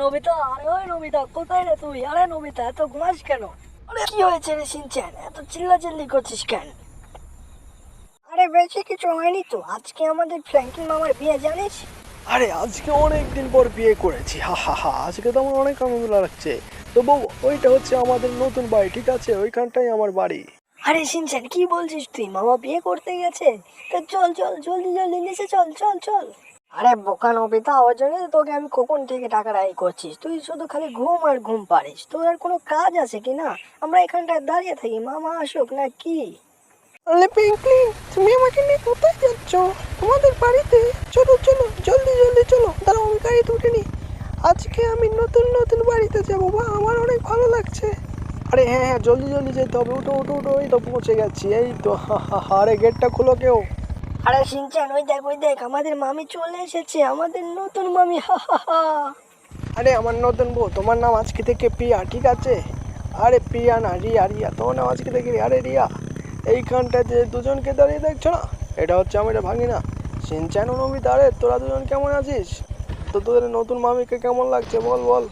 Nobita, আরে ওই Nobita, কোথায় রে তুই? আরে নবিতা, এত ঘুমাস কেন? আরে কি হয়েছে রে শিনচ্যান, এত চিল্লাচিল্লি করছিস কেন? আরে বেশি কিছু হয়নি তো, আজকে আমাদের ফ্র্যাঙ্কিন মামার বিয়ে, জানিস? আরে আজকে অনেক দিন পর বিয়ে করেছি, হা হা হা। আজকে তো আমার অনেক আনন্দ লাগছে। তো বউ, ওইটা হচ্ছে আমাদের নতুন বাড়ি, ঠিক আছে? ওইখানটাই আমার বাড়ি। আরে শিনচ্যান, কি বলছিস তুই? মামা বিয়ে করতে গেছে? তো চল চল, জলদি জলদি নিচে চল চল চল। আরে বোকা নবিতা, ওর জন্য তো তোকে আমি কখন থেকে টাকা রাই করছিস, তুই শুধু খালি ঘুম আর ঘুম পারিস। তোর আর কোনো কাজ আছে কি না? আমরা এখানটায় দাঁড়িয়ে থাকি, মামা আসুক না কি? আরে পিঙ্কলি, তুমি আমাকে নিয়ে কোথায় যাচ্ছ? তোমাদের বাড়িতে? চলো চলো, জলদি জলদি চলো। দাঁড়াও, আমি গাড়িতে উঠে নি। আজকে আমি নতুন নতুন বাড়িতে যাবো, বা আমার অনেক ভালো লাগছে। আরে হ্যাঁ হ্যাঁ, জলদি জলদি যেতে হবে। উঠো উঠো উঠো, এই তো পৌঁছে গেছি, এই তো। হা হা হা। আরে গেটটা খোলো কেউ। আরে শিনচ্যান, ওই দেখ আমাদের মামি চলে এসেছে, আমাদের নতুন মামি, হা হা হা। আরে আমার নতুন বউ, তোমার নাম আজকে থেকে প্রিয়া, ঠিক আছে? আরে প্রিয়া না, রিয়া রিয়া, তোমার নাম আজকে থেকে রিয়া। আরে রিয়া, এইখানটা যে দুজনকে দাঁড়িয়ে দেখছো না, এটা হচ্ছে আমার ভাগিনা শিনচ্যান ও নবিতা। আরে তোরা দুজন কেমন আছিস? তো তোদের নতুন মামিকে কেমন লাগছে বল বল।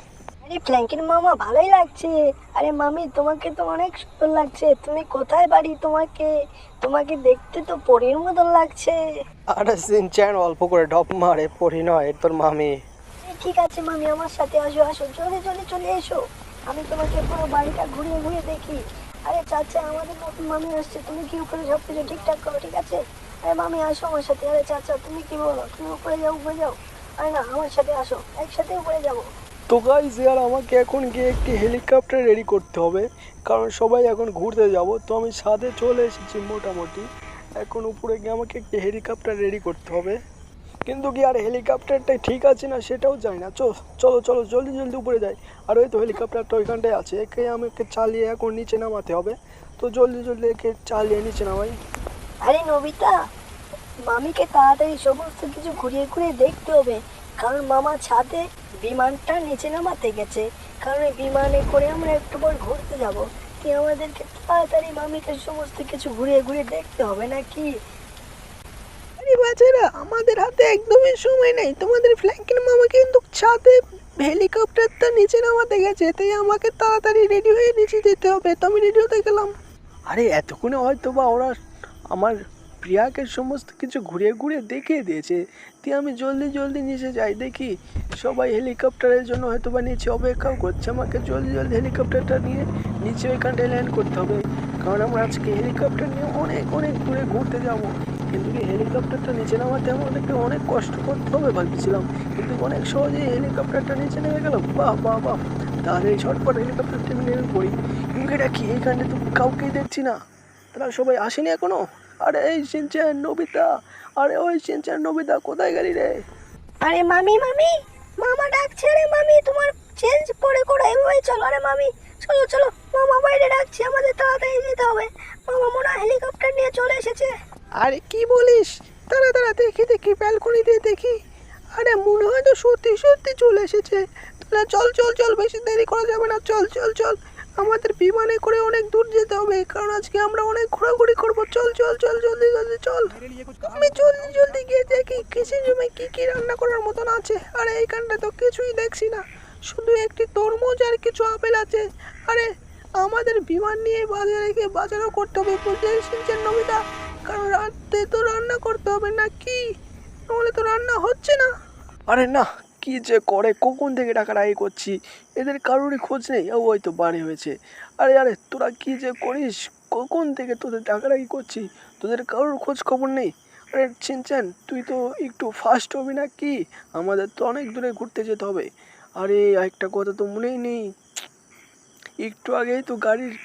আরে ফ্র্যাঙ্কিন মামা, ভালোই লাগছে। আরে মামি, তোমাকে তো অনেক সুন্দর লাগছে। তুমি কোথায় বাড়ি? তোমাকে তোমাকে দেখতে তো পরীর মতন লাগছে। আরে শিনচ্যান অল্প করে ঢপ মারে, পড়ি নয়, তোর মামি। ঠিক আছে মামি, আমার সাথে আসো আসো, জলদি জলদি চলে এসো। আমি তোমাকে পুরো বাড়িটা ঘুরিয়ে ঘুরিয়ে দেখি। আরে চাচা, আমাদের নতুন মামি আসছে, তুমি কি উপরে সব কিছু ঠিকঠাক করো, ঠিক আছে? আরে মামি আসো আমার সাথে। আরে চাচা, তুমি কি বলো? তুমি উপরে যাও, উপরে যাও। আরে না, আমার সাথে আসো, একসাথে উপরে যাবো। তো গাইস, ইয়ার আমাকে এখন গিয়ে একটি হেলিকপ্টার রেডি করতে হবে, কারণ সবাই এখন ঘুরতে যাব। তো আমি ছাদে চলে এসেছি মোটামুটি। এখন উপরে গিয়ে আমাকে একটি হেলিকপ্টার রেডি করতে হবে, কিন্তু কি আর হেলিকপ্টারটাই ঠিক আছে না সেটাও জানি না। চলো চলো, জলদি জলদি উপরে যাই। আর ওই তো হেলিকপ্টারটা ওইখানটায় আছে, একে আমাকে চালিয়ে এখন নিচে নামাতে হবে। তো জলদি জলদি একে চালিয়ে নিচে নামাই। আরে নবিতা, মামিকে তাড়াতাড়ি সমস্ত কিছু ঘুরিয়ে ঘুরিয়ে দেখতে হবে, কারণ মামা ছাদে বিমানটা নিচে নামাতে গেছে। কারণ এই বিমানে করে আমরা একটু পর ঘুরতে যাব। কি আমাদেরকে তাড়াতাড়ি মামিকে সমস্ত কিছু ঘুরিয়ে ঘুরিয়ে দেখতে হবে নাকি? আরে বাচ্চারা, আমাদের হাতে একদমই সময় নেই। তোমাদের ফ্ল্যাঙ্কিন মামা কিন্তু ছাদে হেলিকপ্টারটা নিচে নামাতে গেছে, তাই আমাকে তাড়াতাড়ি রেডি হয়ে নিচে যেতে হবে। তো আমি রেডি হতে গেলাম। আরে এতক্ষণে হয়তো বা ওরা আমার প্রিয়াকে সমস্ত কিছু ঘুরিয়ে ঘুরিয়ে দেখিয়ে দিয়েছে। তুই আমি জলদি জলদি নিচে যাই, দেখি সবাই হেলিকপ্টারের জন্য হয়তো বা নিচে অপেক্ষাও করছে। আমাকে জলদি জলদি হেলিকপ্টারটা নিয়ে নিচে ওইখানটায় ল্যান্ড করতে হবে, কারণ আমরা আজকে হেলিকপ্টার নিয়ে অনেক অনেক দূরে ঘুরতে যাব। কিন্তু কি হেলিকপ্টারটা নিচে নামাতে আমাদেরকে অনেক কষ্ট করতে হবে ভাবছিলাম, কিন্তু অনেক সহজেই হেলিকপ্টারটা নিচে নেমে গেল। বাহ বাহ বাহ। তাহলে এই ঝটপট হেলিকপ্টারটা নেমে পড়ি। কিন্তু এটা কি, এইখানে তো কাউকেই দেখছি না, তারা সবাই আসেনি এখনো। আরে এই শিনচ্যান, নবিতা, আরে ওই শিনচ্যান নবিতা, কোথায় গেলি রে? আরে মামি মামি, মামা ডাকছে। রে মামি, তোমার চেঞ্জ পরে করো, এভাবে চলো। আরে মামি, চলো চলো, মামা বাইরে ডাকছে, আমাদের তাড়াতাড়ি যেতে হবে। মামা মনে হয় হেলিকপ্টার নিয়ে চলে এসেছে। আরে কি বলিস? দাঁড়া দাঁড়া, দেখি দেখি, ব্যালকনি দিয়ে দেখি। আরে মনে হয় তো সত্যি সত্যি চলে এসেছে। তাহলে চল চল চল, বেশি দেরি করা যাবে না, চল চল চল। আমাদের বিমানে করে অনেক দূর যেতে হবে, কারণ আজকে আমরা অনেক ঘোরাঘুরি করবো। চল চল চল, জলদি জলদি চল। আমি জলদি জলদি গিয়ে দেখি কিসের জন্য কি কি রান্না করার মতন আছে। আরে এইখানটা তো কিছুই দেখছি না, শুধু একটি তরমুজ আর কিছু আপেল আছে। আরে আমাদের বিমান নিয়ে বাজারে গিয়ে বাজারও করতে হবে, বুঝতে এসেছেন নবিতা? কারণ রাতে তো রান্না করতে হবে না কি, নাহলে তো রান্না হচ্ছে না। আরে না, কি যে করে, কখন থেকে টাকা রাখি করছি, এদের কারোরই খোঁজ নেই। ওই তো বাড়ি হয়েছে। আরে আরে তোরা কি যে করিস, কখন থেকে তোদের টাকা রাখি করছি, তোদের কারোর খোঁজ খবর নেই। আরে চিনচান, তুই তো একটু ফাস্ট হবি না কি? আমাদের তো অনেক দূরে ঘুরতে যেতে হবে। আরে একটা কথা তো মনেই নেই, একটু আগেই তো গাড়ির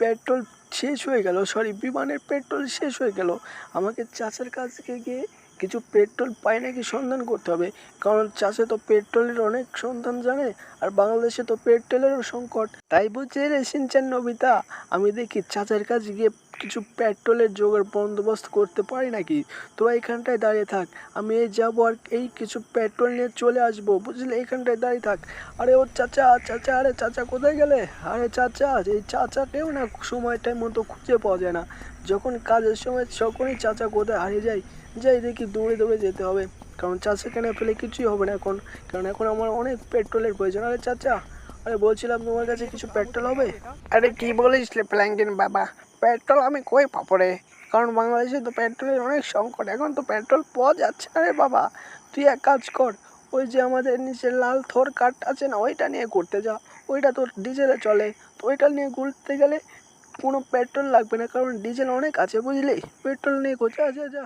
পেট্রোল শেষ হয়ে গেল, সরি বিমানের পেট্রোল শেষ হয়ে গেল। আমাকে চাচার কাছে গিয়ে কিছু পেট্রোল পাই নাকি সন্ধান করতে হবে, কারণ চাচা তো পেট্রোলের অনেক সন্ধান জানে, আর বাংলাদেশে তো পেট্রোলেরও সংকট। তাই বুঝছে রে সিনচান নবিতা, আমি দেখি চাচার কাছে গিয়ে কিছু পেট্রোলের জোগাড় বন্দোবস্ত করতে পারি নাকি। তোরা এখানটায় দাঁড়িয়ে থাক, আমি এই যাবো আর এই কিছু পেট্রোল নিয়ে চলে আসবো, বুঝলে? এখানটায় দাঁড়িয়ে থাক। আরে ও চাচা চাচা, আরে চাচা কোথায় গেলে? আরে চাচা, এই চাচাকেও না সময়টার মতো খুঁজে পাওয়া যায় না। যখন কাজের সময় তখনই চাচা কোথায় হারিয়ে যায়। যাই দেখি, দৌড়ে দৌড়ে যেতে হবে। কারণ চাচাকে না ফেলে কিছুই হবে না এখন, কারণ এখন আমার অনেক পেট্রোলের প্রয়োজন। আরে চাচা, আরে বলছিলাম তোমার কাছে কিছু পেট্রোল হবে? আরে কি বলিস রে প্ল্যাঙ্কিন বাবা, পেট্রোল আমি কই পাবো রে? কারণ বাংলাদেশে তো পেট্রোলের অনেক সংকট, এখন তো পেট্রোল পাওয়া যাচ্ছে না রে বাবা। তুই এক কাজ কর, ওই যে আমাদের নিচে লাল থর কাঠ আছে না, ওইটা নিয়ে ঘুরতে যা। ওইটা তোর ডিজেলে চলে, তো ওইটা নিয়ে ঘুরতে গেলে কোনো পেট্রোল লাগবে না, কারণ ডিজেল অনেক আছে বুঝলি। পেট্রোল নিয়ে যা যা যা।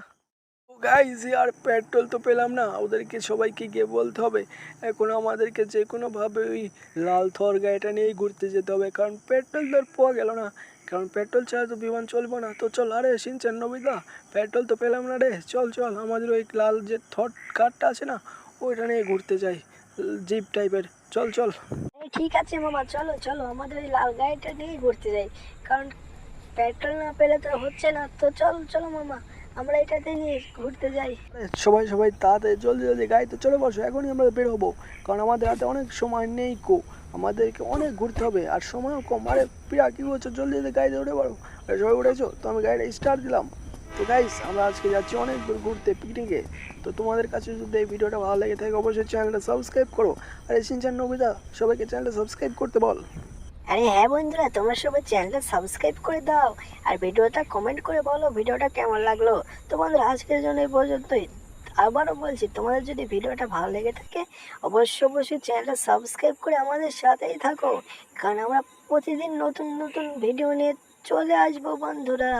গাইজ আর পেট্রোল তো পেলাম না, ওদেরকে সবাইকে গিয়ে বলতে হবে এখন আমাদেরকে যে কোনোভাবে ওই লাল থর গাড়িটা নিয়েই ঘুরতে যেতে হবে, কারণ পেট্রোল তো আর পাওয়া গেল না, কারণ পেট্রোল ছাড়া তো বিমান চলবে না। তো চল, আরে শিনচান নবিতা, পেট্রোল তো পেলাম না রে, চল চল আমাদের ওই লাল যে থর কারটা আছে না, ওইটা নিয়ে ঘুরতে যাই, জিপ টাইপের। চল চল। ঠিক আছে মামা, চলো চলো আমাদের ওই লাল গাড়িটা নিয়েই ঘুরতে যাই, কারণ পেট্রোল না পেলে তো হচ্ছে না। তো চলো চলো মামা, আমরা এটাতে নিয়ে ঘুরতে যাই। সবাই সবাই তাড়াতাড়ি জলদি জলদি গাড়িতে চলে বসো, এখনই আমরা বের হবো, কারণ আমাদের হাতে অনেক সময় নেই কো, আমাদেরকে অনেক ঘুরতে হবে আর সময়ও কম। আরে প্রিয়া কী বলছো, জলদি জলদি গাড়িতে উঠে পড়ো। আরে সবাই উঠেছো? তো আমি গাড়িটা স্টার্ট দিলাম। তো গাইস, আমরা আজকে যাচ্ছি অনেক দূর ঘুরতে, পিকনিকে। তো তোমাদের কাছে যদি এই ভিডিওটা ভালো লেগে থাকে অবশ্যই চ্যানেলটা সাবস্ক্রাইব করো। আর এই শিনচান নবিতা, সবাইকে চ্যানেলটা সাবস্ক্রাইব করতে বল। আরে হ্যাঁ বন্ধুরা, তোমরা সবাই চ্যানেলটা সাবস্ক্রাইব করে দাও আর ভিডিওটা কমেন্ট করে বলো ভিডিওটা কেমন লাগলো। তো বন্ধুরা, আজকের জন্য এই পর্যন্তই। আবারও বলছি, তোমাদের যদি ভিডিওটা ভালো লেগে থাকে অবশ্যই চ্যানেলটা সাবস্ক্রাইব করে আমাদের সাথেই থাকো, কারণ আমরা প্রতিদিন নতুন নতুন ভিডিও নিয়ে চলে আসবো বন্ধুরা।